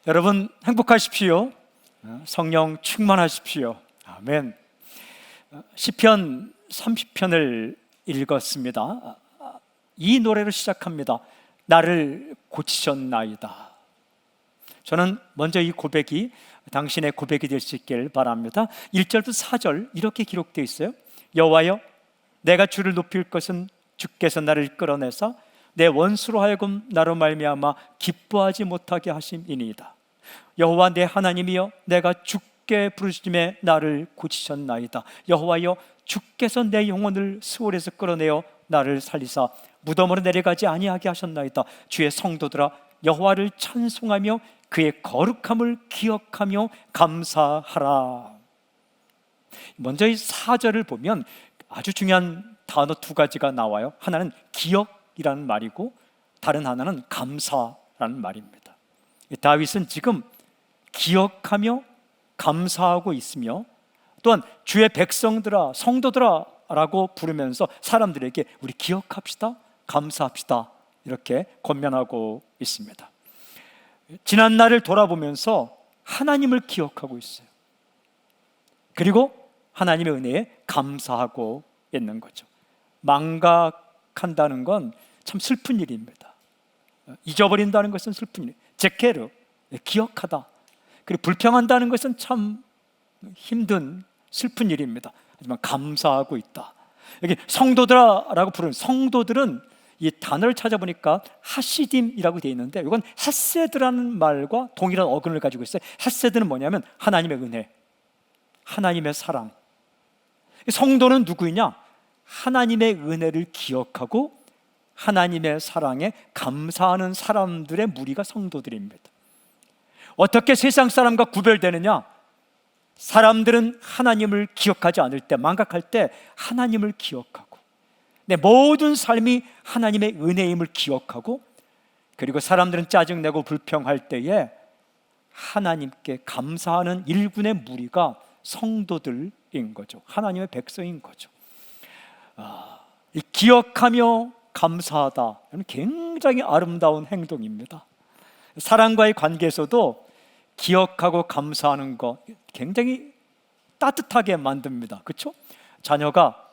여러분 행복하십시오. 성령 충만하십시오. 아멘. 시편 30편을 읽었습니다. 이 노래로 시작합니다. 나를 고치셨나이다. 저는 먼저 이 고백이 당신의 고백이 될 수 있길 바랍니다. 1절부터 4절 이렇게 기록되어 있어요. 여호와여, 내가 주를 높일 것은 주께서 나를 끌어내사 내 원수로 하여금 나로 말미암아 기뻐하지 못하게 하심이니이다. 여호와 내 하나님이여, 내가 주께 부르짖음에 나를 고치셨나이다. 여호와여, 주께서 내 영혼을 스올에서 끌어내어 나를 살리사 무덤으로 내려가지 아니하게 하셨나이다. 주의 성도들아, 여호와를 찬송하며 그의 거룩함을 기억하며 감사하라. 먼저 이 4절을 보면 아주 중요한 단어 두 가지가 나와요. 하나는 기억이라는 말이고 다른 하나는 감사라는 말입니다. 다윗은 지금 기억하며 감사하고 있으며 또한 주의 백성들아, 성도들아 라고 부르면서 사람들에게 우리 기억합시다, 감사합시다 이렇게 권면하고 있습니다. 지난 날을 돌아보면서 하나님을 기억하고 있어요. 그리고 하나님의 은혜에 감사하고 있는 거죠. 망각한다는 건 참 슬픈 일입니다. 잊어버린다는 것은 슬픈 일이에요. 제케르, 기억하다. 그리고 불평한다는 것은 참 힘든 슬픈 일입니다. 하지만 감사하고 있다. 여기 성도들아라고 부르는 성도들은 이 단어를 찾아보니까 하시딤이라고 되어 있는데 이건 헤세드라는 말과 동일한 어근을 가지고 있어요. 헤세드는 뭐냐면 하나님의 은혜, 하나님의 사랑. 성도는 누구이냐? 하나님의 은혜를 기억하고 하나님의 사랑에 감사하는 사람들의 무리가 성도들입니다. 어떻게 세상 사람과 구별되느냐? 사람들은 하나님을 기억하지 않을 때, 망각할 때 하나님을 기억하고 내 모든 삶이 하나님의 은혜임을 기억하고, 그리고 사람들은 짜증내고 불평할 때에 하나님께 감사하는 일군의 무리가 성도들인 거죠. 하나님의 백성인 거죠. 이 기억하며 감사하다, 굉장히 아름다운 행동입니다. 사랑과의 관계에서도 기억하고 감사하는 것 굉장히 따뜻하게 만듭니다. 그렇죠? 자녀가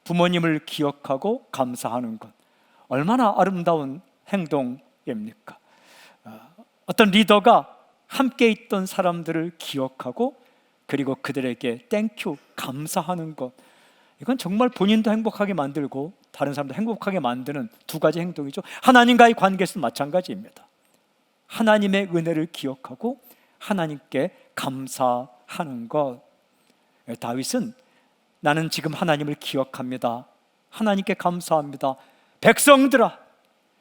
부모님을 기억하고 감사하는 것 얼마나 아름다운 행동입니까? 어떤 리더가 함께 있던 사람들을 기억하고 그리고 그들에게 땡큐, 감사하는 것, 이건 정말 본인도 행복하게 만들고 다른 사람도 행복하게 만드는 두 가지 행동이죠. 하나님과의 관계에서도 마찬가지입니다. 하나님의 은혜를 기억하고 하나님께 감사하는 것. 다윗은 나는 지금 하나님을 기억합니다, 하나님께 감사합니다. 백성들아,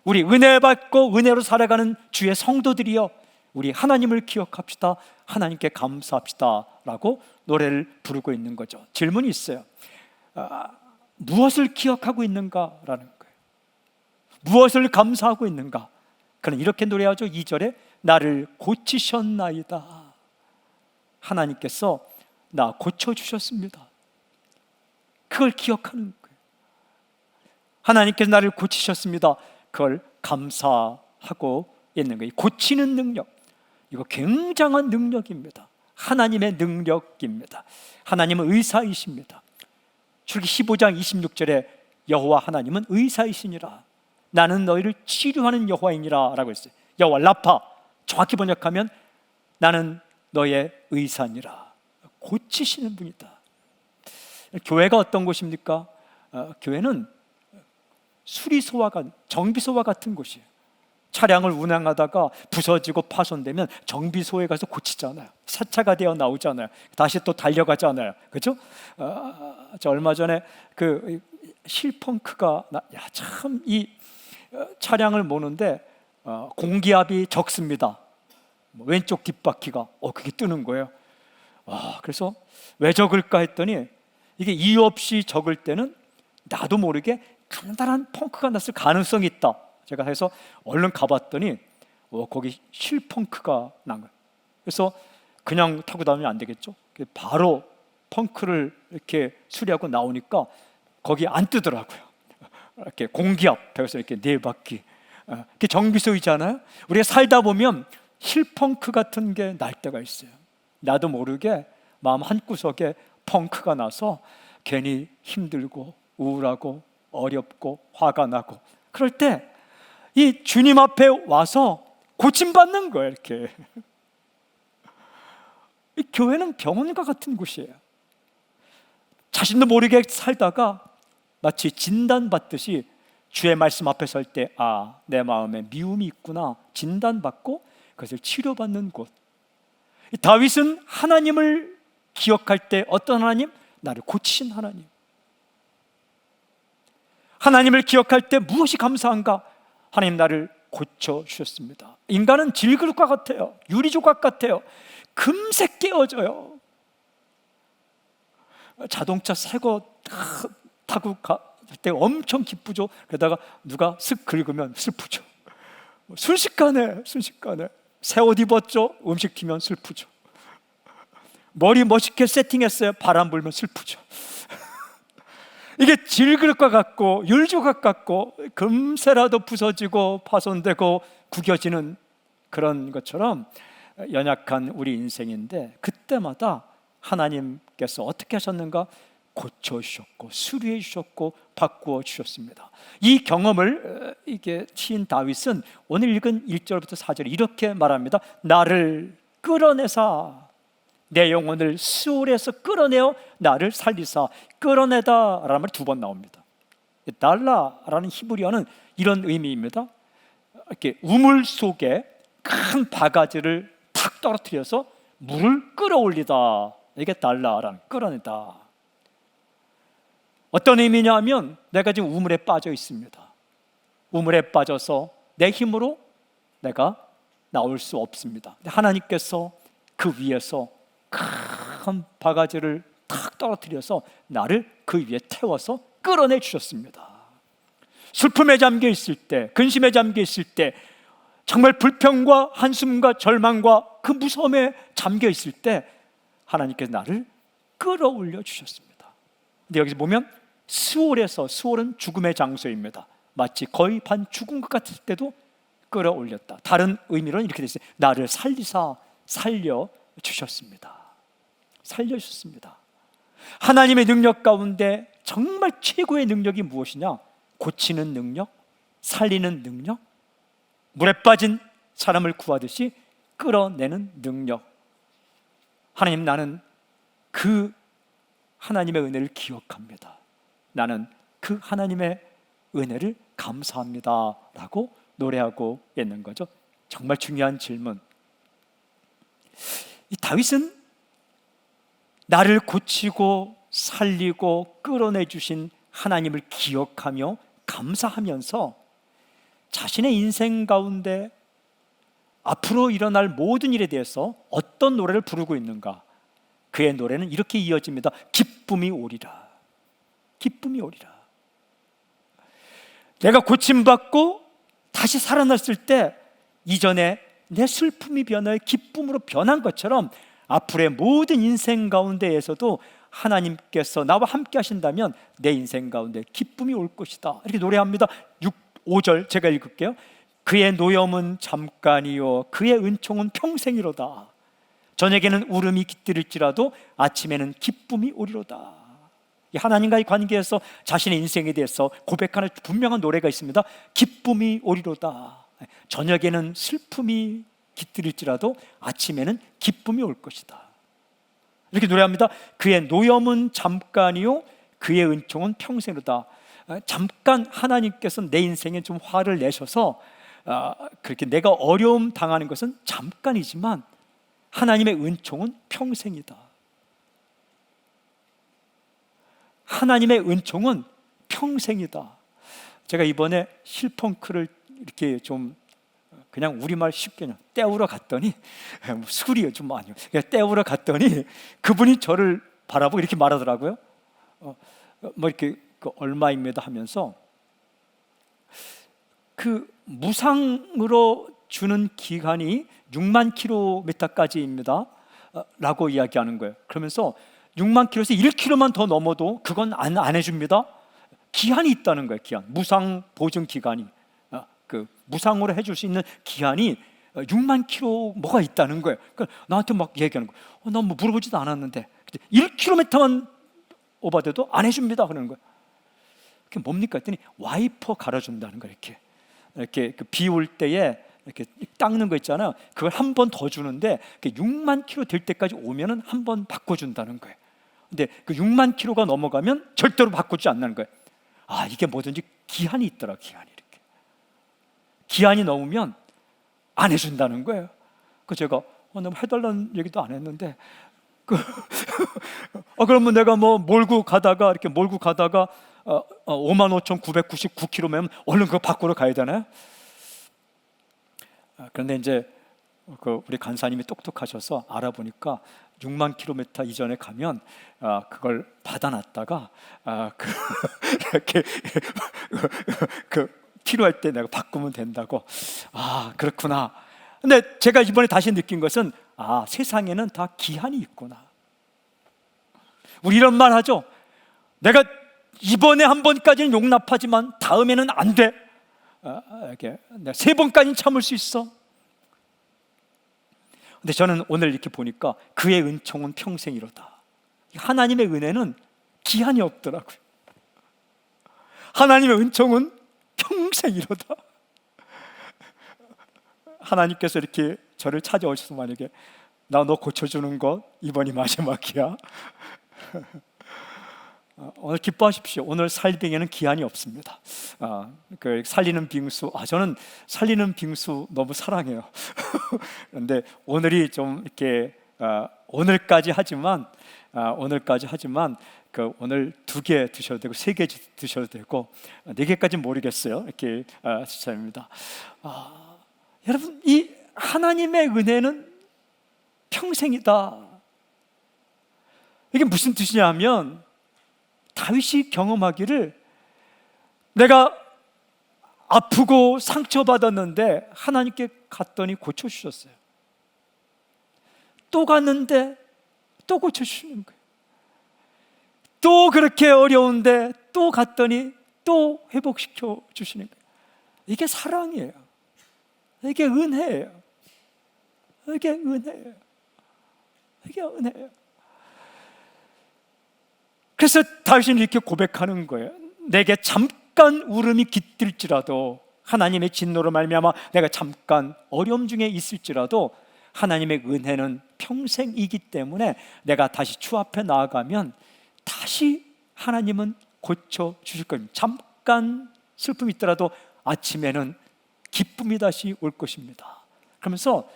우리 은혜 받고 은혜로 살아가는 주의 성도들이여, 우리 하나님을 기억합시다, 하나님께 감사합시다 라고 노래를 부르고 있는 거죠. 질문이 있어요. 무엇을 기억하고 있는가라는 거예요. 무엇을 감사하고 있는가? 그는 이렇게 노래하죠. 2절에 나를 고치셨나이다. 하나님께서 나 고쳐주셨습니다. 그걸 기억하는 거예요. 하나님께서 나를 고치셨습니다. 그걸 감사하고 있는 거예요. 고치는 능력, 이거 굉장한 능력입니다. 하나님의 능력입니다. 하나님은 의사이십니다. 출애굽기 15장 26절에 여호와 하나님은 의사이시니라. 나는 너희를 치료하는 여호와이니라 라고 했어요. 여호와 라파, 정확히 번역하면 나는 너의 의사니라. 고치시는 분이다. 교회가 어떤 곳입니까? 교회는 수리소와 정비소와 같은 곳이에요. 차량을 운행하다가 부서지고 파손되면 정비소에 가서 고치잖아요. 사차가 되어 나오잖아요. 다시 또 달려가잖아요. 그렇죠? 저 얼마 전에 그 실펑크가 참 이 차량을 모는데 공기압이 적습니다. 왼쪽 뒷바퀴가 그게 뜨는 거예요. 그래서 왜 적을까 했더니 이게 이유 없이 적을 때는 나도 모르게 간단한 펑크가 났을 가능성이 있다. 제가 해서 얼른 가봤더니 거기 실펑크가 난 거예요. 그래서 그냥 타고 다니면 안 되겠죠. 바로 펑크를 이렇게 수리하고 나오니까 거기 안 뜨더라고요. 이렇게 공기압, 배에서 이렇게 네 바퀴. 그게 정비소이잖아요. 우리가 살다 보면 힐펑크 같은 게 날 때가 있어요. 나도 모르게 마음 한구석에 펑크가 나서 괜히 힘들고 우울하고 어렵고 화가 나고, 그럴 때 이 주님 앞에 와서 고침받는 거예요. 이렇게 이 교회는 병원과 같은 곳이에요. 자신도 모르게 살다가 마치 진단받듯이 주의 말씀 앞에 설 때, 아, 내 마음에 미움이 있구나 진단받고 그것을 치료받는 곳. 다윗은 하나님을 기억할 때 어떤 하나님? 나를 고치신 하나님. 하나님을 기억할 때 무엇이 감사한가? 하나님 나를 고쳐주셨습니다. 인간은 질그릇과 같아요. 유리조각 같아요. 금세 깨어져요. 자동차 새거 타고 갈 때 엄청 기쁘죠. 그러다가 누가 슥 긁으면 슬프죠. 순식간에 새 옷 입었죠. 음식 튀면 슬프죠. 머리 멋있게 세팅했어요. 바람 불면 슬프죠. 이게 질그릇과 같고 율조각 같고 금세라도 부서지고 파손되고 구겨지는 그런 것처럼 연약한 우리 인생인데, 그때마다 하나님께서 어떻게 하셨는가? 고쳐주셨고 수리해 주셨고 바꾸어 주셨습니다. 이 경험을 이게 시인 다윗은 오늘 읽은 1절부터 4절 이렇게 말합니다. 나를 끌어내사, 내 영혼을 수월에서 끌어내어 나를 살리사. 끌어내다 라는 말이 2번 나옵니다. 달라라는 히브리어는 이런 의미입니다. 이렇게 우물 속에 큰 바가지를 탁 떨어뜨려서 물을 끌어올리다, 이게 달라라는, 끌어내다. 어떤 의미냐 하면, 내가 지금 우물에 빠져 있습니다. 우물에 빠져서 내 힘으로 내가 나올 수 없습니다. 하나님께서 그 위에서 큰 바가지를 탁 떨어뜨려서 나를 그 위에 태워서 끌어내 주셨습니다. 슬픔에 잠겨 있을 때, 근심에 잠겨 있을 때, 정말 불평과 한숨과 절망과 그 무서움에 잠겨 있을 때 하나님께서 나를 끌어올려 주셨습니다. 근데 여기서 보면 스올에서, 스올은 죽음의 장소입니다. 마치 거의 반 죽은 것 같을 때도 끌어올렸다. 다른 의미로는 이렇게 되어 있어요. 나를 살리사, 살려주셨습니다. 살려주셨습니다. 하나님의 능력 가운데 정말 최고의 능력이 무엇이냐? 고치는 능력, 살리는 능력, 물에 빠진 사람을 구하듯이 끌어내는 능력. 하나님, 나는 그 하나님의 은혜를 기억합니다. 나는 그 하나님의 은혜를 감사합니다 라고 노래하고 있는 거죠. 정말 중요한 질문. 이 다윗은 나를 고치고 살리고 끌어내 주신 하나님을 기억하며 감사하면서 자신의 인생 가운데 앞으로 일어날 모든 일에 대해서 어떤 노래를 부르고 있는가? 그의 노래는 이렇게 이어집니다. 기쁨이 오리라. 기쁨이 오리라. 내가 고침받고 다시 살아났을 때 이전에 내 슬픔이 변하여 기쁨으로 변한 것처럼 앞으로의 모든 인생 가운데에서도 하나님께서 나와 함께 하신다면 내 인생 가운데 기쁨이 올 것이다. 이렇게 노래합니다. 5절 제가 읽을게요. 그의 노염은 잠깐이요 그의 은총은 평생이로다. 저녁에는 울음이 깃들일지라도 아침에는 기쁨이 오리로다. 하나님과의 관계에서 자신의 인생에 대해서 고백하는 분명한 노래가 있습니다. 기쁨이 오리로다. 저녁에는 슬픔이 깃들일지라도 아침에는 기쁨이 올 것이다. 이렇게 노래합니다. 그의 노염은 잠깐이요 그의 은총은 평생이로다. 잠깐 하나님께서 내 인생에 좀 화를 내셔서 그렇게 내가 어려움 당하는 것은 잠깐이지만 하나님의 은총은 평생이다. 하나님의 은총은 평생이다. 제가 이번에 힐펑크를 이렇게 좀 그냥 우리말 쉽게 그냥 떼우러 갔더니 술이요 좀 아니요. 그냥 떼우러 갔더니 그분이 저를 바라보고 이렇게 말하더라고요. 뭐 이렇게 얼마입니다 하면서 그 무상으로 주는 기간이 6만 킬로미터까지입니다 라고 이야기하는 거예요. 그러면서 6만 킬로에서 1킬로만 더 넘어도 그건 안 해줍니다. 기한이 있다는 거예요. 기한, 무상 보증 기간이, 그 무상으로 해줄 수 있는 기한이 6만 킬로 뭐가 있다는 거예요. 그러니까 나한테 막 얘기하는 거예요. 난 뭐 물어보지도 않았는데 1km만 오버돼도 안 해줍니다 그러는 거예요. 그게 뭡니까 했더니 와이퍼 갈아준다는 거예요. 이렇게 비 올 때에 이렇게 닦는 거 있잖아요. 그걸 한 번 더 주는데 6만 킬로 될 때까지 오면은 한 번 바꿔준다는 거예요. 근데 그 6만 킬로가 넘어가면 절대로 바꾸지 않는 거예요. 아, 이게 뭐든지 기한이 있더라. 이렇게 기한이 넘으면 안 해준다는 거예요. 그 제가 너무 해달라는 얘기도 안 했는데 그러면 내가 뭐 몰고 가다가 55,999km면 얼른 그거 바꾸러 가야 되나요? 그런데 이제 우리 간사님이 똑똑하셔서 알아보니까 6만 킬로미터 이전에 가면 그걸 받아놨다가 이렇게 필요할 때 내가 바꾸면 된다고. 아, 그렇구나. 근데 제가 이번에 다시 느낀 것은 세상에는 다 기한이 있구나. 우리 이런 말 하죠. 내가 이번에 한 번까지는 용납하지만 다음에는 안 돼. 내가 3번까지는 참을 수 있어. 근데 저는 오늘 이렇게 보니까 그의 은총은 평생이로다. 하나님의 은혜는 기한이 없더라고요. 하나님의 은총은 평생이로다. 하나님께서 이렇게 저를 찾아오셔서 만약에 나 너 고쳐주는 것 이번이 마지막이야. 오늘 기뻐하십시오. 오늘 살빙에는 기한이 없습니다. 그 살리는 빙수, 저는 살리는 빙수 너무 사랑해요. 그런데 오늘이 좀 이렇게 오늘까지 하지만 그 오늘 2개 드셔도 되고 3개 드셔도 되고 4개까지는 모르겠어요. 이렇게 추천입니다. 여러분, 이 하나님의 은혜는 평생이다. 이게 무슨 뜻이냐면 다윗이 경험하기를 내가 아프고 상처받았는데 하나님께 갔더니 고쳐주셨어요. 또 갔는데 또 고쳐주시는 거예요. 또 그렇게 어려운데 또 갔더니 또 회복시켜 주시는 거예요. 이게 사랑이에요. 이게 은혜예요. 이게 은혜예요. 이게 은혜예요. 그래서 다윗은 이렇게 고백하는 거예요. 내게 잠깐 울음이 깃들지라도, 하나님의 진노로 말미암아 내가 잠깐 어려움 중에 있을지라도 하나님의 은혜는 평생이기 때문에 내가 다시 주 앞에 나아가면 다시 하나님은 고쳐주실 겁니다. 잠깐 슬픔이 있더라도 아침에는 기쁨이 다시 올 것입니다. 그러면서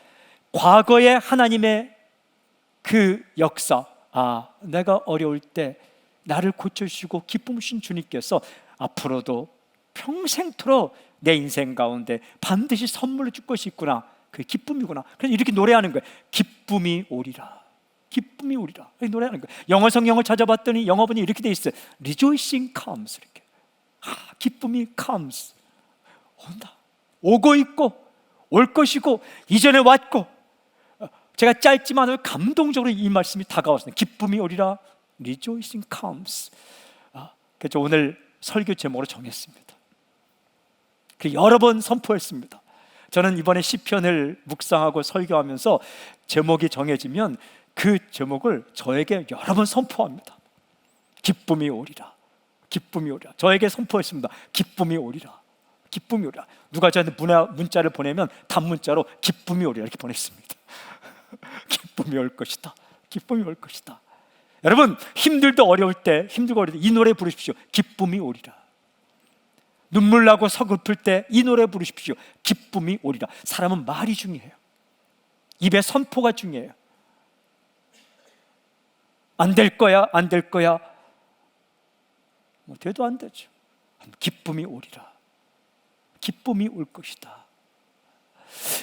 과거의 하나님의 그 역사, 내가 어려울 때 나를 고쳐주시고 기쁨 주신 주님께서 앞으로도 평생토록 내 인생 가운데 반드시 선물로 줄 것이 있구나. 그게 기쁨이구나. 그래서 이렇게 노래하는 거예요. 기쁨이 오리라. 기쁨이 오리라. 이렇게 노래하는 거예요. 영어 성경을 찾아봤더니 영어본이 이렇게 돼 있어요. Rejoicing comes. 이렇게. 기쁨이 comes. 온다. 오고 있고 올 것이고 이전에 왔고. 제가 짧지만 감동적으로 이 말씀이 다가왔습니다. 기쁨이 오리라. Rejoicing comes. 그래서 오늘 설교 제목으로 정했습니다. 여러 번 선포했습니다. 저는 이번에 시편을 묵상하고 설교하면서 제목이 정해지면 그 제목을 저에게 여러 번 선포합니다. 기쁨이 오리라. 기쁨이 오리라. 저에게 선포했습니다. 기쁨이 오리라. 기쁨이 오리라. 누가 저한테 문자를 보내면 단문자로 기쁨이 오리라 이렇게 보냈습니다. 기쁨이 올 것이다. 기쁨이 올 것이다. 여러분, 힘들고 어려울 때 이 노래 부르십시오. 기쁨이 오리라. 눈물 나고 서글플 때 이 노래 부르십시오. 기쁨이 오리라. 사람은 말이 중요해요. 입의 선포가 중요해요. 안 될 거야, 안 될 거야. 돼도 안 되죠. 기쁨이 오리라. 기쁨이 올 것이다.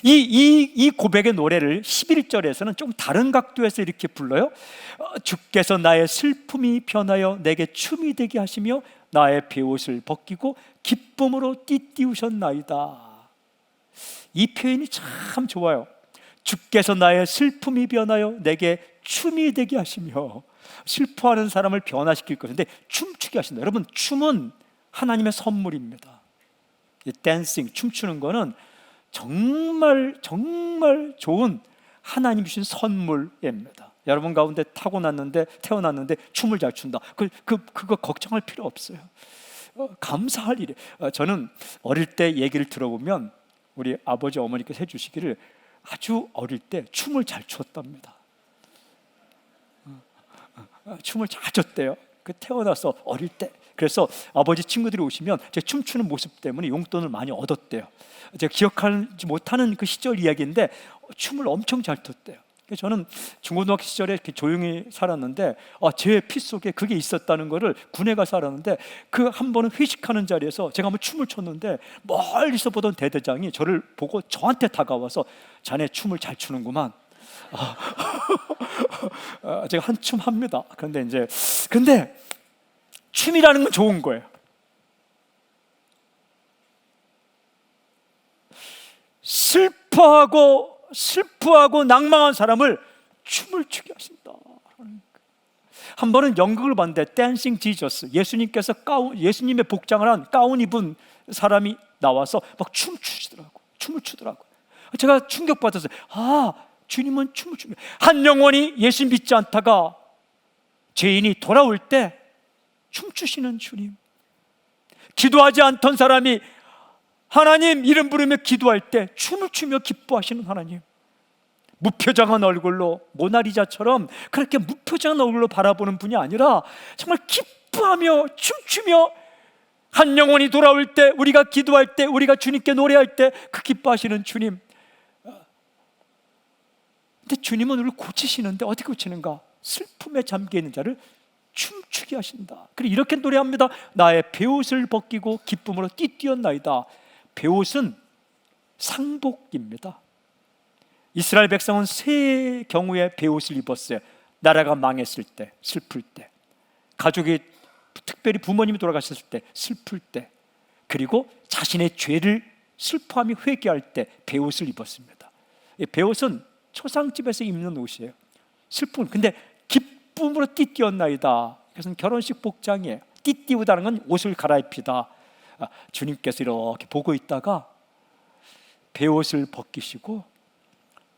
이 고백의 노래를 11절에서는 좀 다른 각도에서 이렇게 불러요. 주께서 나의 슬픔이 변하여 내게 춤이 되게 하시며 나의 베옷을 벗기고 기쁨으로 띠띠우셨나이다. 이 표현이 참 좋아요. 주께서 나의 슬픔이 변하여 내게 춤이 되게 하시며, 슬퍼하는 사람을 변화시킬 것인데 춤추게 하신다. 여러분, 춤은 하나님의 선물입니다. 댄싱, 춤추는 거는 정말 정말 좋은 하나님 주신 선물입니다. 여러분 가운데 태어났는데 춤을 잘 춘다. 그거 걱정할 필요 없어요. 감사할 일이에요. 저는 어릴 때 얘기를 들어보면 우리 아버지 어머니께서 해주시기를 아주 어릴 때 춤을 잘 췄답니다. 춤을 잘 췄대요. 태어나서 어릴 때. 그래서 아버지 친구들이 오시면 제 춤추는 모습 때문에 용돈을 많이 얻었대요. 제가 기억하지 못하는 그 시절 이야기인데 춤을 엄청 잘 췄대요. 저는 중고등학교 시절에 이렇게 조용히 살았는데 제 피 속에 그게 있었다는 거를, 군에 가서 알았는데, 그 한 번은 회식하는 자리에서 제가 한번 춤을 췄는데 멀리서 보던 대대장이 저를 보고 저한테 다가와서 자네 춤을 잘 추는구만. 제가 한춤 합니다. 근데 춤이라는 건 좋은 거예요. 슬퍼하고 낭망한 사람을 춤을 추게 하신다. 한 번은 연극을 봤는데 댄싱 지저스, 예수님의 복장을 한 가운 입은 사람이 나와서 막 춤을 추더라고요. 제가 충격받았어요. 주님은 춤을 추며, 한 영혼이 예수 믿지 않다가 죄인이 돌아올 때 춤추시는 주님, 기도하지 않던 사람이 하나님 이름 부르며 기도할 때 춤을 추며 기뻐하시는 하나님, 무표정한 얼굴로 모나리자처럼 그렇게 무표정한 얼굴로 바라보는 분이 아니라 정말 기뻐하며 춤추며, 한 영혼이 돌아올 때, 우리가 기도할 때, 우리가 주님께 노래할 때 그 기뻐하시는 주님. 근데 주님은 우리를 고치시는데 어떻게 고치는가? 슬픔에 잠겨있는 자를 춤추게 하신다. 그리고 이렇게 노래합니다. 나의 베옷을 벗기고 기쁨으로 띠뛰었나이다. 베옷은 상복입니다. 이스라엘 백성은 세 경우의 베옷을 입었어요. 나라가 망했을 때, 슬플 때, 가족이, 특별히 부모님이 돌아가셨을 때, 슬플 때, 그리고 자신의 죄를 슬퍼하며 회개할 때 베옷을 입었습니다. 베옷은 초상집에서 입는 옷이에요. 슬픔. 근데 기쁨으로 띠뛰었나이다. 그것은 결혼식 복장이에요. 띠띠우다는 건 옷을 갈아입히다. 주님께서 이렇게 보고 있다가 베옷을 벗기시고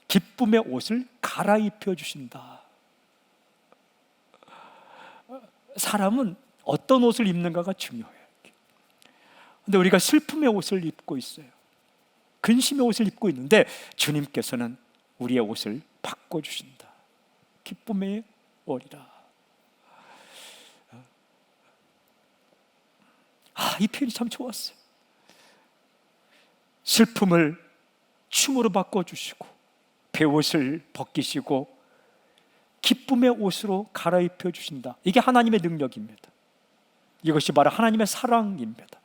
기쁨의 옷을 갈아입혀 주신다. 사람은 어떤 옷을 입는가가 중요해요. 근데 우리가 슬픔의 옷을 입고 있어요. 근심의 옷을 입고 있는데 주님께서는 우리의 옷을 바꿔주신다. 기쁨의 옷이라. 이 표현이 참 좋았어요. 슬픔을 춤으로 바꿔주시고 베옷을 벗기시고 기쁨의 옷으로 갈아입혀 주신다. 이게 하나님의 능력입니다. 이것이 바로 하나님의 사랑입니다.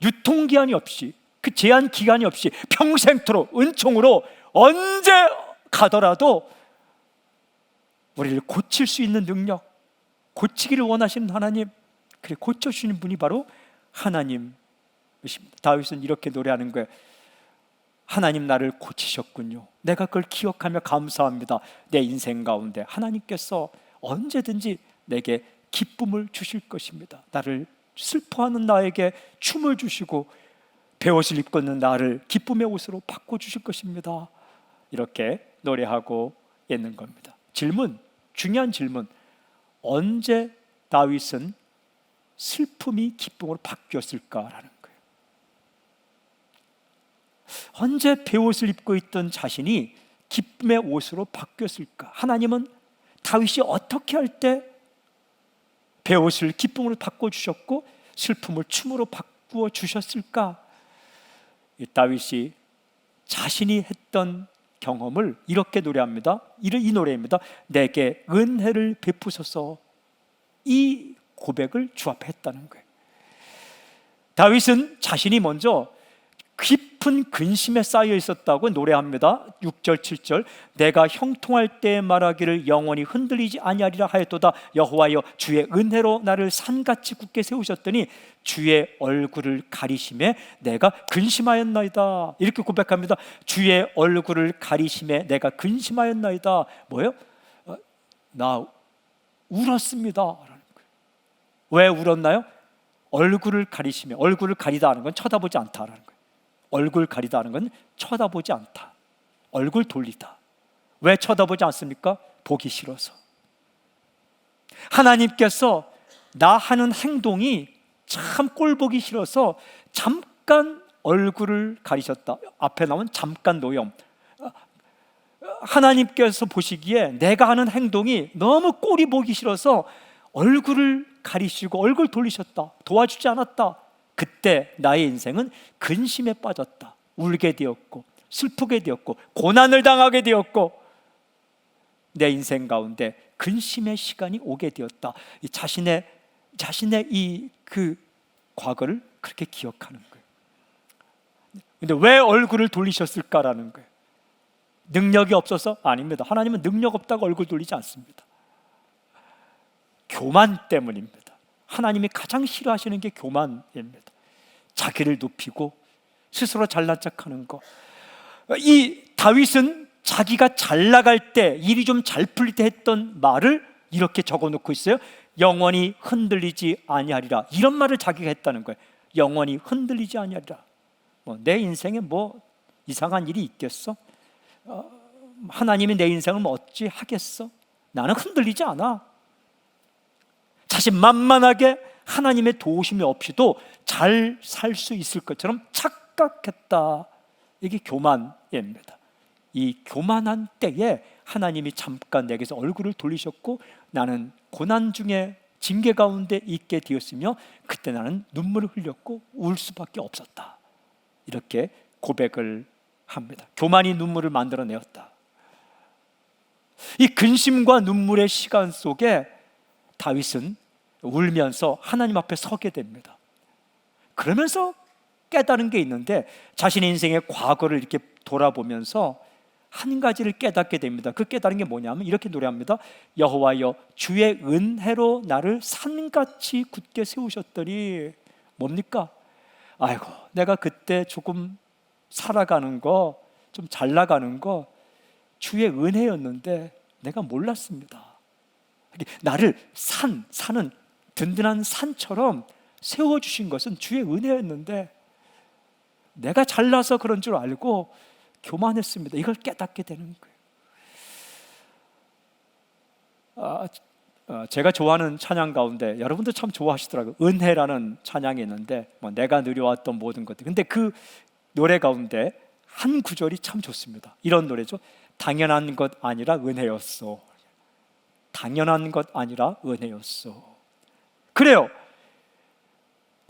유통기한이 없이, 그 제한 기간이 없이 평생토록 은총으로 언제 가더라도 우리를 고칠 수 있는 능력, 고치기를 원하시는 하나님, 그래 고쳐주시는 분이 바로 하나님이십니다. 다윗은 이렇게 노래하는 거예요. 하나님 나를 고치셨군요. 내가 그걸 기억하며 감사합니다. 내 인생 가운데 하나님께서 언제든지 내게 기쁨을 주실 것입니다. 나를 슬퍼하는 나에게 춤을 주시고 베옷을 입고 있는 나를 기쁨의 옷으로 바꿔주실 것입니다. 이렇게 노래하고 있는 겁니다. 중요한 질문. 언제 다윗은 슬픔이 기쁨으로 바뀌었을까라는 거예요. 언제 베옷을 입고 있던 자신이 기쁨의 옷으로 바뀌었을까? 하나님은 다윗이 어떻게 할 때 베옷을 기쁨으로 바꿔주셨고 슬픔을 춤으로 바꾸어 주셨을까? 다윗이 자신이 했던 경험을 이렇게 노래합니다. 이 노래입니다. 내게 은혜를 베푸소서. 이 고백을 주 앞에 했다는 거예요. 다윗은 자신이 먼저 깊은 근심에 쌓여 있었다고 노래합니다. 6절 7절 내가 형통할 때 말하기를 영원히 흔들리지 아니하리라 하였도다. 여호와여 주의 은혜로 나를 산같이 굳게 세우셨더니 주의 얼굴을 가리심에 내가 근심하였나이다. 이렇게 고백합니다. 주의 얼굴을 가리심에 내가 근심하였나이다. 뭐예요? 나 울었습니다 라는 거예요. 왜 울었나요? 얼굴을 가리심에, 얼굴을 가리다 하는 건 쳐다보지 않다라는 거예요. 얼굴 가리다는 건 쳐다보지 않다, 얼굴 돌리다. 왜 쳐다보지 않습니까? 보기 싫어서. 하나님께서 나 하는 행동이 참 꼴보기 싫어서 잠깐 얼굴을 가리셨다. 앞에 나온 잠깐 노염. 하나님께서 보시기에 내가 하는 행동이 너무 꼴이 보기 싫어서 얼굴을 가리시고 얼굴 돌리셨다. 도와주지 않았다. 그때 나의 인생은 근심에 빠졌다. 울게 되었고 슬프게 되었고 고난을 당하게 되었고 내 인생 가운데 근심의 시간이 오게 되었다. 자신의 이 그 과거를 그렇게 기억하는 거예요. 근데 왜 얼굴을 돌리셨을까라는 거예요. 능력이 없어서? 아닙니다. 하나님은 능력 없다고 얼굴 돌리지 않습니다. 교만 때문입니다. 하나님이 가장 싫어하시는 게 교만입니다. 자기를 높이고 스스로 잘난 척하는 거. 이 다윗은 자기가 잘 나갈 때, 일이 좀 잘 풀릴 때 했던 말을 이렇게 적어놓고 있어요. 영원히 흔들리지 아니하리라. 이런 말을 자기가 했다는 거예요. 영원히 흔들리지 아니하리라. 내 인생에 뭐 이상한 일이 있겠어? 하나님이 내 인생을 뭐 어찌 하겠어? 나는 흔들리지 않아. 자신만만하게 하나님의 도우심이 없이도 잘 살 수 있을 것처럼 착각했다. 이게 교만입니다. 이 교만한 때에 하나님이 잠깐 내게서 얼굴을 돌리셨고 나는 고난 중에 징계 가운데 있게 되었으며 그때 나는 눈물을 흘렸고 울 수밖에 없었다. 이렇게 고백을 합니다. 교만이 눈물을 만들어내었다. 이 근심과 눈물의 시간 속에 다윗은 울면서 하나님 앞에 서게 됩니다. 그러면서 깨달은 게 있는데 자신의 인생의 과거를 이렇게 돌아보면서 한 가지를 깨닫게 됩니다. 그 깨달은 게 뭐냐면 이렇게 노래합니다. 여호와여 주의 은혜로 나를 산같이 굳게 세우셨더니 뭡니까? 아이고 내가 그때 조금 살아가는 거, 좀 잘 나가는 거 주의 은혜였는데 내가 몰랐습니다. 나를 산은 든든한 산처럼 세워주신 것은 주의 은혜였는데 내가 잘나서 그런 줄 알고 교만했습니다. 이걸 깨닫게 되는 거예요. 제가 좋아하는 찬양 가운데 여러분도 참 좋아하시더라고요. 은혜라는 찬양이 있는데 내가 누려왔던 모든 것들. 근데 그 노래 가운데 한 구절이 참 좋습니다. 이런 노래죠. 당연한 것 아니라 은혜였어. 당연한 것 아니라 은혜였어. 그래요.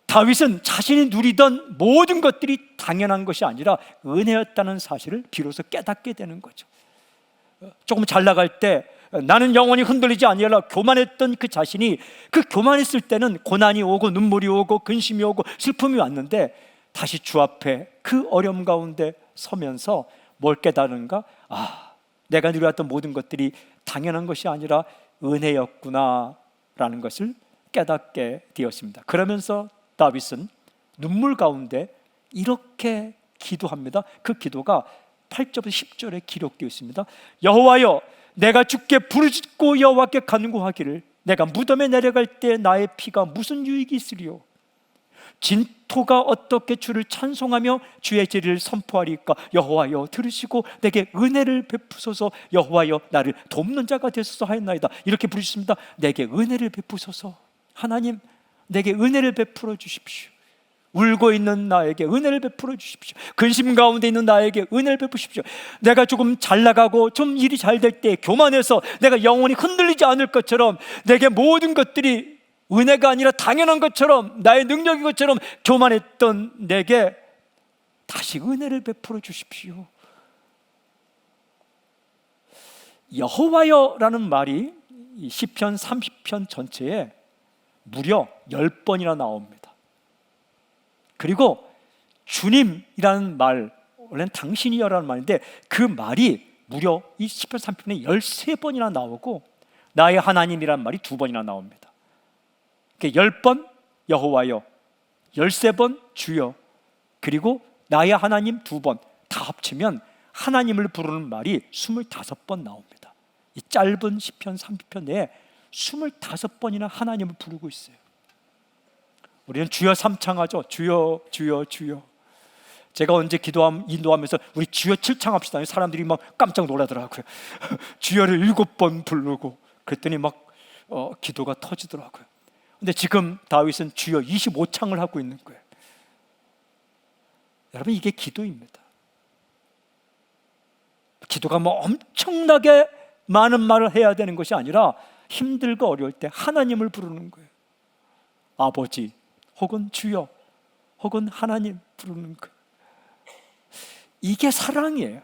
다윗은 자신이 누리던 모든 것들이 당연한 것이 아니라 은혜였다는 사실을 비로소 깨닫게 되는 거죠. 조금 잘 나갈 때 나는 영원히 흔들리지 아니하라 교만했던 그 자신이 그 교만했을 때는 고난이 오고 눈물이 오고 근심이 오고 슬픔이 왔는데 다시 주 앞에 그 어려움 가운데 서면서 뭘 깨달은가? 내가 누려왔던 모든 것들이 당연한 것이 아니라 은혜였구나라는 것을 깨닫게 되었습니다. 그러면서 다윗은 눈물 가운데 이렇게 기도합니다. 그 기도가 8절부터 10절에 기록되어 있습니다. 여호와여 내가 주께 부르짖고 여호와께 간구하기를 내가 무덤에 내려갈 때 나의 피가 무슨 유익이 있으리요? 진토가 어떻게 주를 찬송하며 주의 제리를 선포하리까? 여호와여 들으시고 내게 은혜를 베푸소서. 여호와여 나를 돕는 자가 되소서 하였나이다. 이렇게 부르셨습니다. 내게 은혜를 베푸소서. 하나님 내게 은혜를 베풀어 주십시오. 울고 있는 나에게 은혜를 베풀어 주십시오. 근심 가운데 있는 나에게 은혜를 베푸십시오. 내가 조금 잘 나가고 좀 일이 잘 될 때 교만해서 내가 영원히 흔들리지 않을 것처럼 내게 모든 것들이 은혜가 아니라 당연한 것처럼 나의 능력인 것처럼 교만했던 내게 다시 은혜를 베풀어 주십시오. 여호와여라는 말이 이 시편 30편 전체에 무려 10번이나 나옵니다. 그리고 주님이라는 말, 원래는 당신이여라는 말인데 그 말이 무려 이 시편 30편에 13번이나 나오고 나의 하나님이라는 말이 2번이나 나옵니다. 10번 여호와여, 13번 주여, 그리고 나의 하나님 2번 다 합치면 하나님을 부르는 말이 25번 나옵니다. 이 짧은 시편 30편 내에 25번이나 하나님을 부르고 있어요. 우리는 주여 삼창하죠. 주여 주여 주여. 제가 언제 인도하면서 우리 주여 7창 합시다, 사람들이 막 깜짝 놀라더라고요. 주여를 7번 부르고 그랬더니 막 기도가 터지더라고요. 근데 지금 다윗은 주여 25창을 하고 있는 거예요. 여러분, 이게 기도입니다. 기도가 뭐 엄청나게 많은 말을 해야 되는 것이 아니라 힘들고 어려울 때 하나님을 부르는 거예요. 아버지 혹은 주여 혹은 하나님 부르는 거예요. 이게 사랑이에요.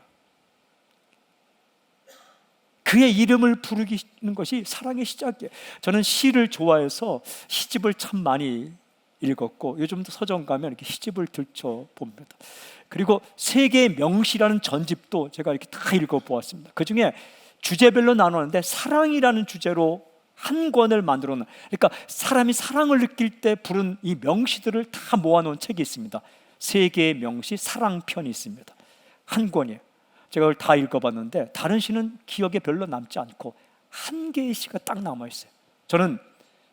그의 이름을 부르는 것이 사랑의 시작이에요. 저는 시를 좋아해서 시집을 참 많이 읽었고, 요즘도 서점 가면 이렇게 시집을 들춰봅니다. 그리고 세계의 명시라는 전집도 제가 이렇게 다 읽어보았습니다. 그 중에 주제별로 나누는데 사랑이라는 주제로 한 권을 만들어 놓은, 그러니까 사람이 사랑을 느낄 때 부른 이 명시들을 다 모아놓은 책이 있습니다. 세계의 명시 사랑편이 있습니다. 한 권이에요. 제가 그걸 다 읽어봤는데 다른 시는 기억에 별로 남지 않고 한 개의 시가 딱 남아있어요. 저는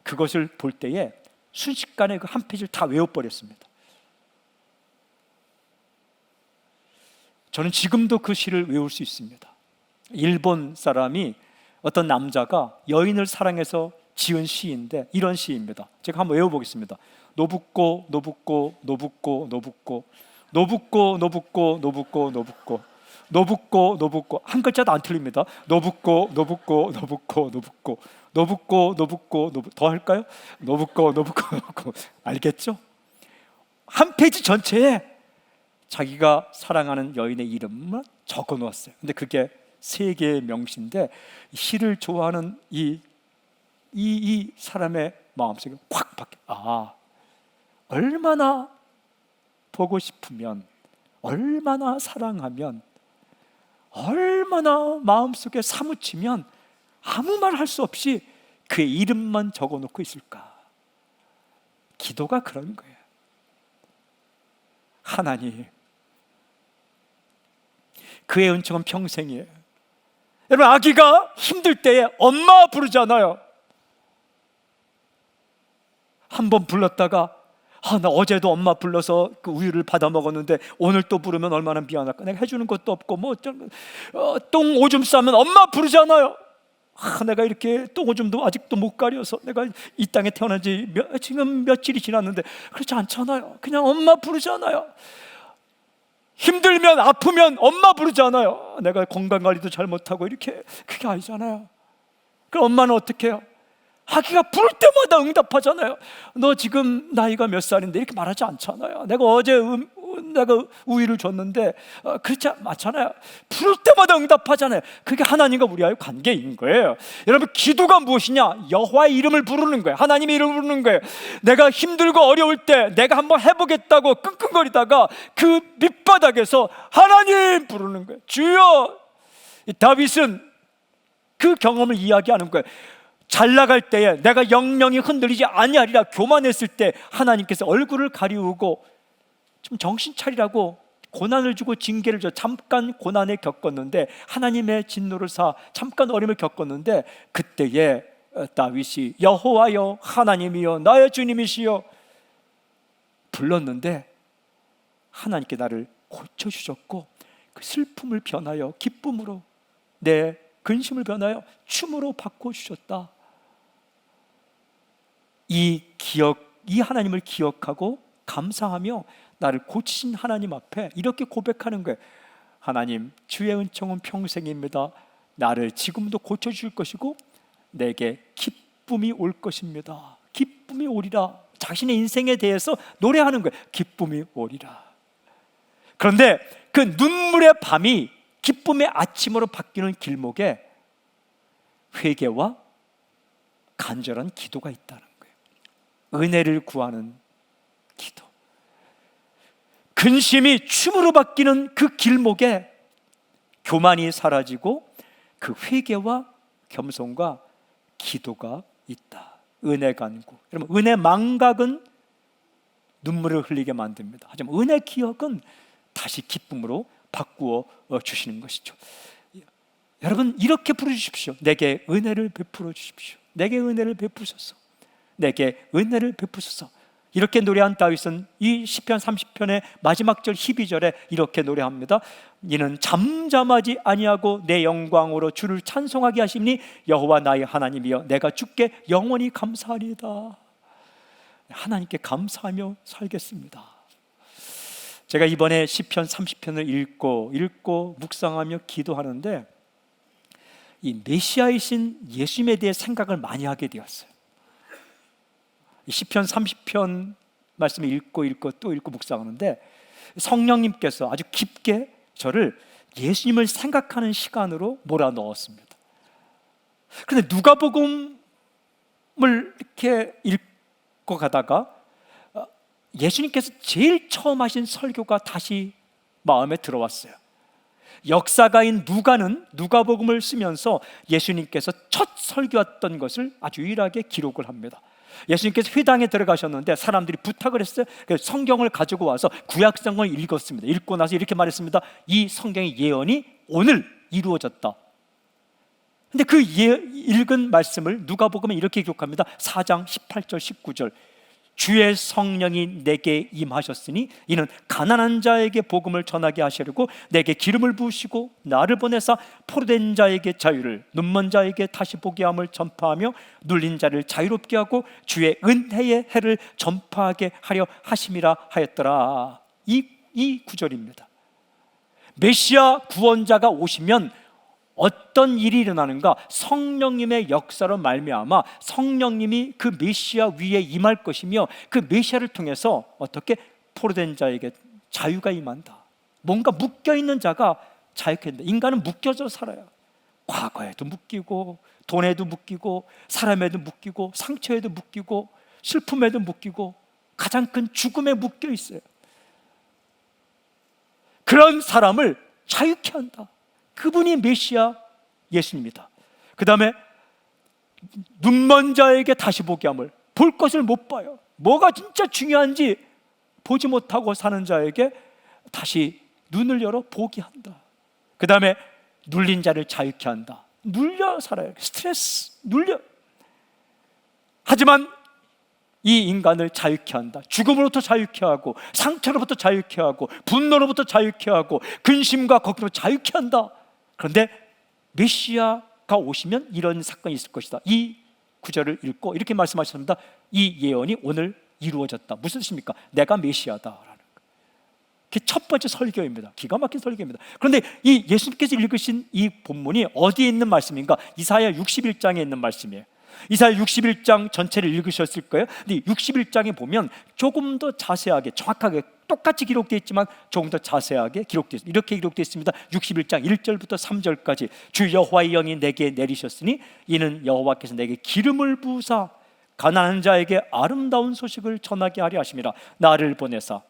그것을 볼 때에 순식간에 그 한 페이지를 다 외워버렸습니다. 저는 지금도 그 시를 외울 수 있습니다. 일본 사람이, 어떤 남자가 여인을 사랑해서 지은 시인데 이런 시입니다. 제가 한번 외워보겠습니다. 노붓고 노붓고 노붓고 노붓고 노붓고 노붓고 노붓고 노붓고 노붓고 노붓고, 한 글자도 안 틀립니다. 노붓고 노붓고 노붓고 노붓고 노붓고 노붓고 노붓, 더 할까요? 노붓고 노붓고 노붓고. 알겠죠? 한 페이지 전체에 자기가 사랑하는 여인의 이름만 적어 놓았어요. 근데 그게 세계의 명시인데 시를 좋아하는 이 사람의 마음속에 확 바뀌어. 얼마나 보고 싶으면, 얼마나 사랑하면, 얼마나 마음속에 사무치면 아무 말 할 수 없이 그의 이름만 적어놓고 있을까. 기도가 그런 거예요. 하나님, 그의 은총은 평생이에요. 여러분, 아기가 힘들 때에 엄마 부르잖아요. 한번 불렀다가 나 어제도 엄마 불러서 그 우유를 받아 먹었는데 오늘 또 부르면 얼마나 미안할까. 내가 해주는 것도 없고 똥 오줌 싸면 엄마 부르잖아요. 내가 이렇게 똥 오줌도 아직도 못 가려서 내가 이 땅에 태어난 지 지금 며칠이 지났는데 그렇지 않잖아요. 그냥 엄마 부르잖아요. 힘들면 아프면 엄마 부르잖아요. 내가 건강관리도 잘못하고 이렇게, 그게 아니잖아요. 그럼 엄마는 어떻게 해요? 아기가 부를 때마다 응답하잖아요. 너 지금 나이가 몇 살인데 이렇게 말하지 않잖아요. 내가 어제 내가 우유를 줬는데 그렇지 않잖아요. 부를 때마다 응답하잖아요. 그게 하나님과 우리와의 관계인 거예요. 여러분, 기도가 무엇이냐? 여호와의 이름을 부르는 거예요. 하나님의 이름을 부르는 거예요. 내가 힘들고 어려울 때 내가 한번 해보겠다고 끙끙거리다가 그 밑바닥에서 하나님 부르는 거예요. 주여. 다윗은 그 경험을 이야기하는 거예요. 잘 나갈 때에 내가 영영이 흔들리지 아니하리라 교만했을 때 하나님께서 얼굴을 가리우고 좀 정신 차리라고 고난을 주고 징계를 줘. 잠깐 고난을 겪었는데, 하나님의 진노를 사 잠깐 어려움을 겪었는데, 그때에 다윗이 여호와여 하나님이여 나의 주님이시여 불렀는데 하나님께 나를 고쳐주셨고 그 슬픔을 변하여 기쁨으로, 내 근심을 변하여 춤으로 바꿔주셨다. 이 하나님을 기억하고 감사하며 나를 고치신 하나님 앞에 이렇게 고백하는 거예요. 하나님, 주의 은총은 평생입니다. 나를 지금도 고쳐줄 것이고 내게 기쁨이 올 것입니다. 기쁨이 오리라. 자신의 인생에 대해서 노래하는 거예요. 기쁨이 오리라. 그런데 그 눈물의 밤이 기쁨의 아침으로 바뀌는 길목에 회개와 간절한 기도가 있다는 거예요. 은혜를 구하는 기도. 근심이 춤으로 바뀌는 그 길목에 교만이 사라지고 그 회개와 겸손과 기도가 있다. 은혜 간구. 여러분, 은혜 망각은 눈물을 흘리게 만듭니다. 하지만 은혜 기억은 다시 기쁨으로 바꾸어 주시는 것이죠. 여러분, 이렇게 부르주십시오. 내게 은혜를 베풀어 주십시오. 내게 은혜를 베푸소서. 내게 은혜를 베푸소서. 이렇게 노래한 다윗은 이 시편 30편의 마지막 절 12절에 이렇게 노래합니다. 이는 잠잠하지 아니하고 내 영광으로 주를 찬송하게 하시니 여호와 나의 하나님이여 내가 주께 영원히 감사하리이다. 하나님께 감사하며 살겠습니다. 제가 이번에 시편 30편을 읽고 묵상하며 기도하는데 이 메시아이신 예수님에 대해 생각을 많이 하게 되었어요. 시편 30편 말씀을 읽고 또 읽고 묵상하는데 성령님께서 아주 깊게 저를 예수님을 생각하는 시간으로 몰아넣었습니다. 그런데 누가복음을 이렇게 읽고 가다가 예수님께서 제일 처음 하신 설교가 다시 마음에 들어왔어요. 역사가인 누가는 누가복음을 쓰면서 예수님께서 첫 설교했던 것을 아주 유일하게 기록을 합니다. 예수님께서 회당에 들어가셨는데 사람들이 부탁을 했어요. 그래서 성경을 가지고 와서 구약성경을 읽었습니다. 읽고 나서 이렇게 말했습니다. 이 성경의 예언이 오늘 이루어졌다. 근데 그 읽은 말씀을 누가복음에 이렇게 기록합니다. 4장 18절 19절 주의 성령이 내게 임하셨으니 이는 가난한 자에게 복음을 전하게 하시려고 내게 기름을 부으시고 나를 보내사 포로된 자에게 자유를 눈먼 자에게 다시 보게 함을 전파하며 눌린 자를 자유롭게 하고 주의 은혜의 해를 전파하게 하려 하심이라 하였더라. 이 구절입니다. 메시아 구원자가 오시면 어떤 일이 일어나는가? 성령님의 역사로 말미암아 성령님이 그 메시아 위에 임할 것이며 그 메시아를 통해서 어떻게 포로된 자에게 자유가 임한다. 뭔가 묶여있는 자가 자유케 된다. 인간은 묶여져 살아요. 과거에도 묶이고 돈에도 묶이고 사람에도 묶이고 상처에도 묶이고 슬픔에도 묶이고 가장 큰 죽음에 묶여 있어요. 그런 사람을 자유케 한다. 그분이 메시아 예수님입니다. 그 다음에 눈먼 자에게 다시 보게 함을, 볼 것을 못 봐요. 뭐가 진짜 중요한지 보지 못하고 사는 자에게 다시 눈을 열어 보게 한다. 그 다음에 눌린 자를 자유케 한다. 눌려 살아요. 스트레스 눌려. 하지만 이 인간을 자유케 한다. 죽음으로부터 자유케 하고 상처로부터 자유케 하고 분노로부터 자유케 하고 근심과 걱정으로 자유케 한다. 그런데 메시아가 오시면 이런 사건이 있을 것이다. 이 구절을 읽고 이렇게 말씀하셨습니다. 이 예언이 오늘 이루어졌다. 무슨 뜻입니까? 내가 메시아다라는 거. 그게 첫 번째 설교입니다. 기가 막힌 설교입니다. 그런데 이 예수님께서 읽으신 이 본문이 어디에 있는 말씀인가? 이사야 61장에 있는 말씀이에요. 이사야 61장 전체를 읽으셨을 거예요. 근데 61장에 보면 조금 더 자세하게 정확하게 똑같이 기록되어 있지만 조금 더 자세하게 기록되어 있습니다. 이렇게 기록되어 있습니다. 61장 1절부터 3절까지 주 여호와의 영이 내게 내리셨으니 이는 여호와께서 내게 기름을 부으사 가난한 자에게 아름다운 소식을 전하게 하려 하심이라. 나를 보내사,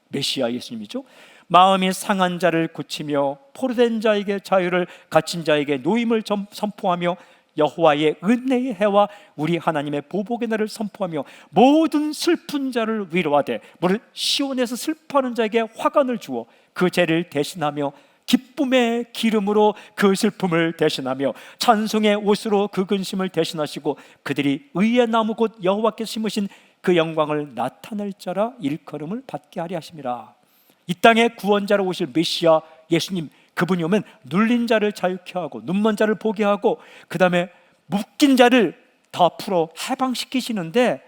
메시아 예수님이죠, 마음이 상한 자를 고치며 포로된 자에게 자유를, 갇힌 자에게 노임을 선포하며 여호와의 은혜의 해와 우리 하나님의 보복의 날을 선포하며 모든 슬픈 자를 위로하되 무릇 시온에서 슬퍼하는 자에게 화관을 주어 그 죄를 대신하며 기쁨의 기름으로 그 슬픔을 대신하며 찬송의 옷으로 그 근심을 대신하시고 그들이 의의 나무 곧 여호와께서 심으신 그 영광을 나타낼 자라 일컬음을 받게 하려 하심이라. 이 땅에 구원자로 오실 메시아 예수님, 그분이 오면 눌린 자를 자유케 하고 눈먼 자를 보게 하고 그 다음에 묶인 자를 다 풀어 해방시키시는데,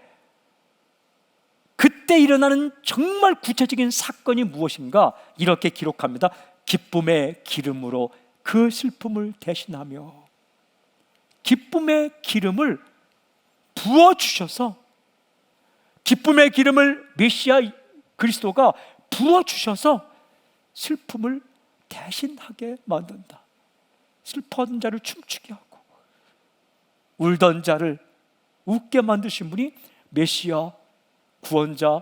그때 일어나는 정말 구체적인 사건이 무엇인가? 이렇게 기록합니다. 기쁨의 기름으로 그 슬픔을 대신하며, 기쁨의 기름을 부어주셔서, 기쁨의 기름을 메시아 그리스도가 부어주셔서 슬픔을 대신하게 만든다. 슬퍼하는 자를 춤추게 하고 울던 자를 웃게 만드신 분이 메시아 구원자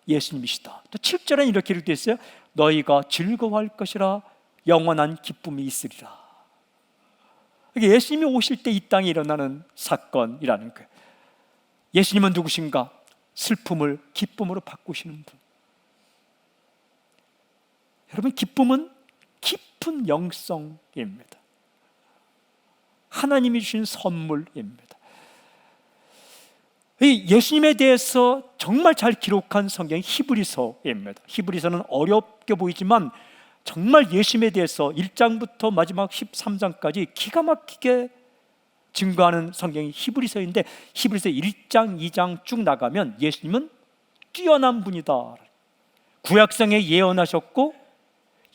예수님이시다. 또 7절에 이렇게 기록되어 있어요. 너희가 즐거워할 것이라 영원한 기쁨이 있으리라. 이게 예수님이 오실 때 이 땅에 일어나는 사건이라는 거예요. 예수님은 누구신가? 슬픔을 기쁨으로 바꾸시는 분. 여러분, 기쁨은 깊은 영성입니다. 하나님이 주신 선물입니다. 이 예수님에 대해서 정말 잘 기록한 성경이 히브리서입니다. 히브리서는 어렵게 보이지만 정말 예수님에 대해서 1장부터 마지막 13장까지 기가 막히게 증거하는 성경이 히브리서인데, 히브리서 1장, 2장 쭉 나가면 예수님은 뛰어난 분이다, 구약성에 예언하셨고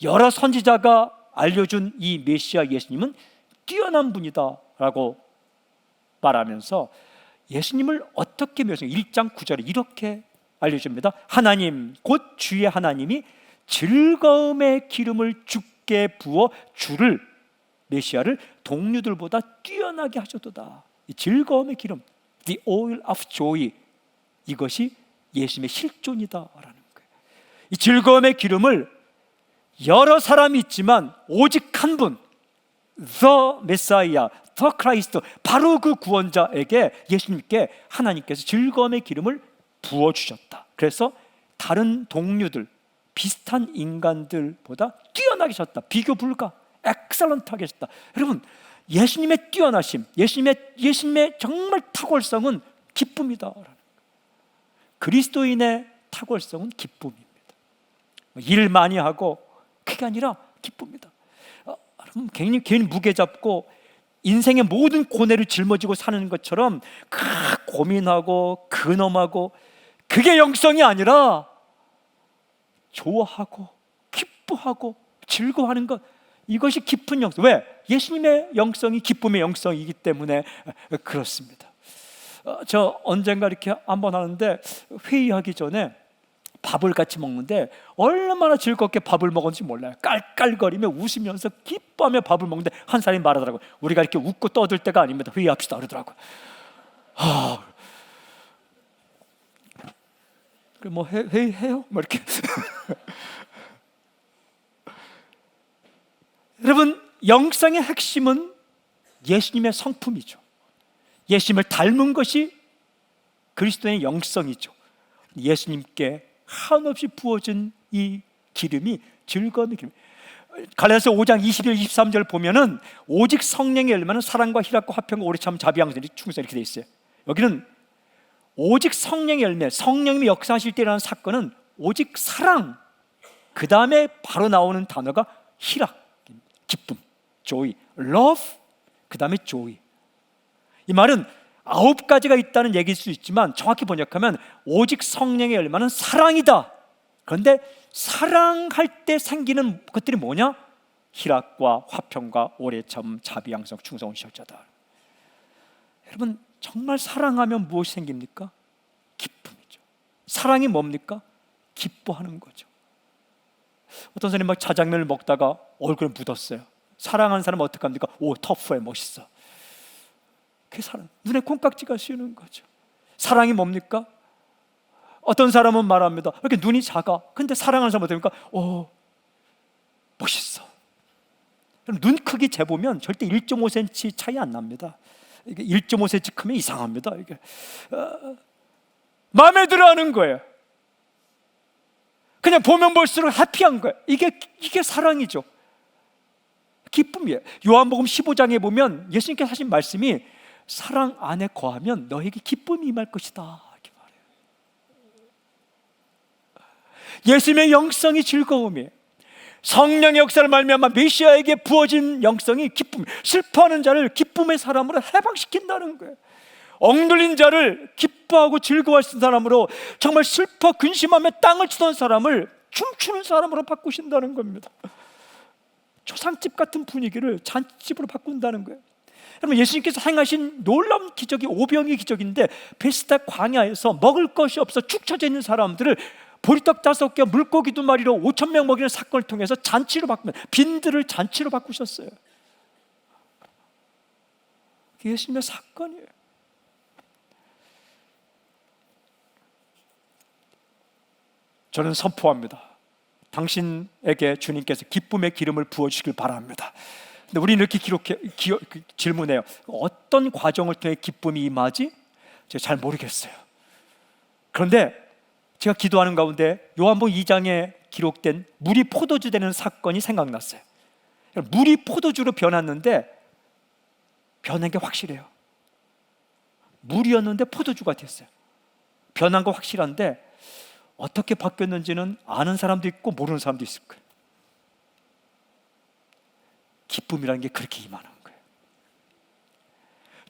여러 선지자가 알려준 이 메시아 예수님은 뛰어난 분이다 라고 말하면서 예수님을 어떻게 묘사해요? 1장 9절에 이렇게 알려줍니다. 하나님 곧 주의 하나님이 즐거움의 기름을 주께 부어 주를, 메시아를 동류들보다 뛰어나게 하셨도다. 이 즐거움의 기름, the oil of joy, 이것이 예수님의 실존이다라는 거예요. 이 즐거움의 기름을 여러 사람이 있지만 오직 한 분, the Messiah, the Christ, 바로 그 구원자에게, 예수님께 하나님께서 즐거움의 기름을 부어주셨다. 그래서 다른 동류들, 비슷한 인간들보다 뛰어나게 하셨다. 비교 불가, 엑셀런트하게 하셨다. 여러분, 예수님의 뛰어나심, 예수님의 정말 탁월성은 기쁨이다. 그리스도인의 탁월성은 기쁨입니다. 일 많이 하고 그게 아니라 기쁨이다. 여러분, 괜히 무게 잡고 인생의 모든 고뇌를 짊어지고 사는 것처럼 고민하고 근엄하고, 그게 영성이 아니라 좋아하고 기뻐하고 즐거워하는 것, 이것이 깊은 영성. 왜? 예수님의 영성이 기쁨의 영성이기 때문에 그렇습니다. 저 언젠가 이렇게 한번 하는데, 회의하기 전에 밥을 같이 먹는데 얼마나 즐겁게 밥을 먹었는지 몰라요. 깔깔거리며 웃으면서 기뻐하며 밥을 먹는데 한 사람이 말하더라고요. 우리가 이렇게 웃고 떠들 때가 아닙니다. 회의합시다 그러더라고요. 뭐 회의해요? 뭐 이렇게. 여러분, 영성의 핵심은 예수님의 성품이죠. 예수님을 닮은 것이 그리스도의 영성이죠. 예수님께 한없이 부어진 이 기름이 즐거움의 기름. 갈라디아서 5장 21, 23절 보면은 오직 성령의 열매는 사랑과 희락과 화평과 오래 참 자비양선, 충성, 이렇게 돼 있어요. 여기는 오직 성령의 열매, 성령님이 역사하실 때라는 사건은 오직 사랑, 그 다음에 바로 나오는 단어가 희락, 기쁨, joy, love, 그 다음에 joy. 이 말은 9가지가 있다는 얘기일 수 있지만 정확히 번역하면 오직 성령의 열매는 사랑이다. 그런데 사랑할 때 생기는 것들이 뭐냐? 희락과 화평과 오래 참 자비양성 충성은 시험자다. 여러분, 정말 사랑하면 무엇이 생깁니까? 기쁨이죠. 사랑이 뭡니까? 기뻐하는 거죠. 어떤 사람이 막 자장면을 먹다가 얼굴에 묻었어요. 사랑하는 사람은 어떻게 합니까? 오, 터프해, 멋있어. 그게 사랑. 눈에 콩깍지가 씌우는 거죠. 사랑이 뭡니까? 어떤 사람은 말합니다. 이렇게 눈이 작아. 근데 사랑하는 사람은 어떻게 합니까? 오, 멋있어. 눈 크기 재보면 절대 1.5cm 차이 안 납니다. 이게 1.5cm 크면 이상합니다. 이게 마음에 들어하는 거예요. 그냥 보면 볼수록 해피한 거예요. 이게 사랑이죠. 기쁨이에요. 요한복음 15장에 보면 예수님께서 하신 말씀이 사랑 안에 거하면 너에게 기쁨이 임할 것이다, 이렇게 말해요. 예수님의 영성이 즐거움이에요. 성령의 역사를 말미암아 메시아에게 부어진 영성이 기쁨, 슬퍼하는 자를 기쁨의 사람으로 해방시킨다는 거예요. 억눌린 자를 기뻐하고 즐거워할 수 있는 사람으로, 정말 슬퍼 근심하며 땅을 치던 사람을 춤추는 사람으로 바꾸신다는 겁니다. 초상집 같은 분위기를 잔치집으로 바꾼다는 거예요. 여러분, 예수님께서 행하신 놀라운 기적이 오병이의 기적인데, 베스다 광야에서 먹을 것이 없어 축 처져 있는 사람들을 보리떡 5개, 물고기 2마리로 5,000명 먹이는 사건을 통해서 잔치로 바꾸면, 빈들을 잔치로 바꾸셨어요. 그게 예수님의 사건이에요. 저는 선포합니다. 당신에게 주님께서 기쁨의 기름을 부어주시길 바랍니다. 근데 우리는 이렇게 질문해요. 어떤 과정을 통해 기쁨이 임하지? 제가 잘 모르겠어요. 그런데 제가 기도하는 가운데 요한복음 2장에 기록된 물이 포도주 되는 사건이 생각났어요. 물이 포도주로 변했는데 변한 게 확실해요. 물이었는데 포도주가 됐어요. 변한 거 확실한데 어떻게 바뀌었는지는 아는 사람도 있고 모르는 사람도 있을 거예요. 기쁨이라는 게 그렇게 임하는 거예요.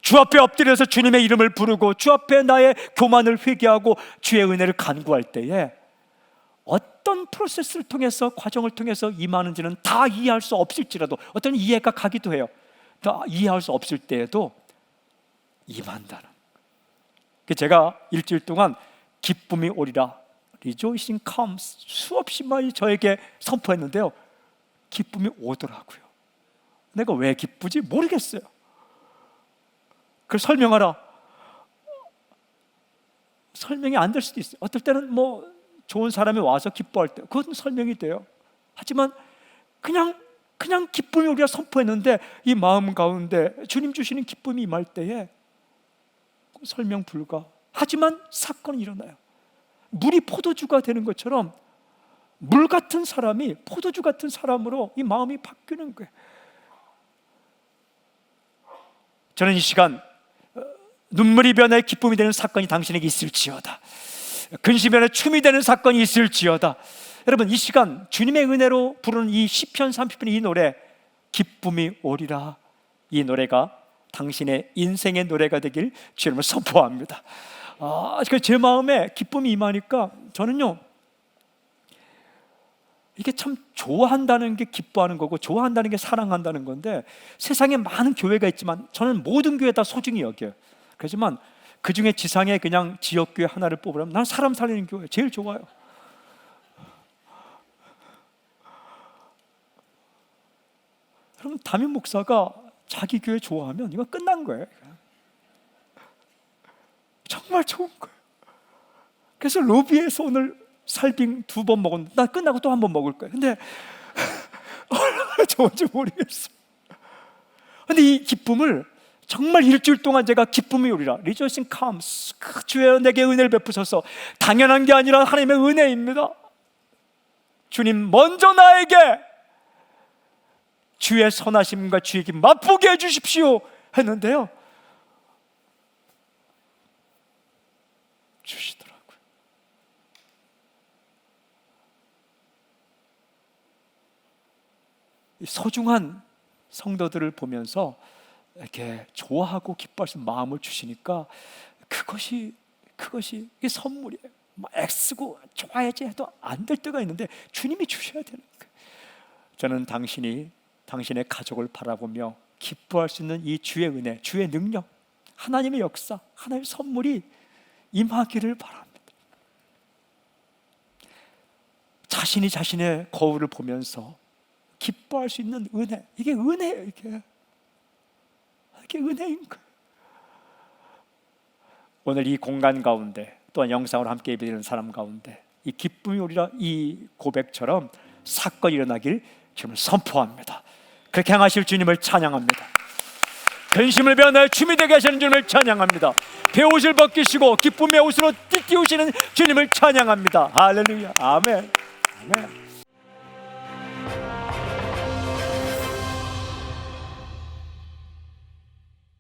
주 앞에 엎드려서 주님의 이름을 부르고 주 앞에 나의 교만을 회개하고 주의 은혜를 간구할 때에 어떤 프로세스를 통해서, 과정을 통해서 임하는지는 다 이해할 수 없을지라도, 어떤 이해가 가기도 해요. 다 이해할 수 없을 때에도 임한다는. 제가 일주일 동안 기쁨이 오리라, Rejoicing comes, 수없이 많이 저에게 선포했는데요, 기쁨이 오더라고요. 내가 왜 기쁘지? 모르겠어요. 그걸 설명하라. 설명이 안 될 수도 있어요. 어떨 때는 뭐 좋은 사람이 와서 기뻐할 때 그것은 설명이 돼요. 하지만 그냥 기쁨이 우리가 선포했는데 이 마음 가운데 주님 주시는 기쁨이 임할 때에 설명 불가. 하지만 사건이 일어나요. 물이 포도주가 되는 것처럼 물 같은 사람이 포도주 같은 사람으로 이 마음이 바뀌는 거예요. 저는 이 시간 눈물이 변해 기쁨이 되는 사건이 당신에게 있을지어다, 근심이 변해 춤이 되는 사건이 있을지어다. 여러분, 이 시간 주님의 은혜로 부르는 이 시편 30편 이 노래, 기쁨이 오리라, 이 노래가 당신의 인생의 노래가 되길 주님을 선포합니다. 제 마음에 기쁨이 임하니까 저는요, 이게 참 좋아한다는 게 기뻐하는 거고 좋아한다는 게 사랑한다는 건데, 세상에 많은 교회가 있지만 저는 모든 교회 다 소중히 여겨요. 그렇지만 그 중에 지상에 그냥 지역교회 하나를 뽑으라면 난 사람 살리는 교회 제일 좋아요. 그럼 담임 목사가 자기 교회 좋아하면 이거 끝난 거예요. 정말 좋은 거예요. 그래서 로비에서 오늘 살빙 2번 먹었는데 난 끝나고 또 1번 먹을 거예요. 근데 얼마나 좋은지 모르겠어요. 근데 이 기쁨을 정말 일주일 동안 제가 기쁨이 오리라, Rejoicing comes, 주여 내게 은혜를 베푸셔서, 당연한 게 아니라 하나님의 은혜입니다. 주님 먼저 나에게 주의 선하심과 주의 길 맛보게 해주십시오 했는데요, 주시더라고요. 이 소중한 성도들을 보면서 이렇게 좋아하고 기뻐할 수 있는 마음을 주시니까 그것이 이게 선물이에요. 애쓰고 좋아야지 해도 안 될 때가 있는데 주님이 주셔야 되는 거예요. 저는 당신의 가족을 바라보며 기뻐할 수 있는 이 주의 은혜, 주의 능력, 하나님의 역사, 하나님의 선물이 임하기를 바랍니다. 자신이 자신의 거울을 보면서 기뻐할 수 있는 은혜, 이게 은혜예요. 이게 은혜인 거예요. 오늘 이 공간 가운데, 또한 영상으로 함께 예배드리는 사람 가운데 이 기쁨이 오리라, 이 고백처럼 사건이 일어나길 주님을 선포합니다. 그렇게 향하실 주님을 찬양합니다. 근심을 변하여 춤이 되게 하시는 주님을 찬양합니다. 배옷을 벗기시고 기쁨의 옷으로 띠띠우시는 주님을 찬양합니다. 할렐루야. 아멘. 아멘.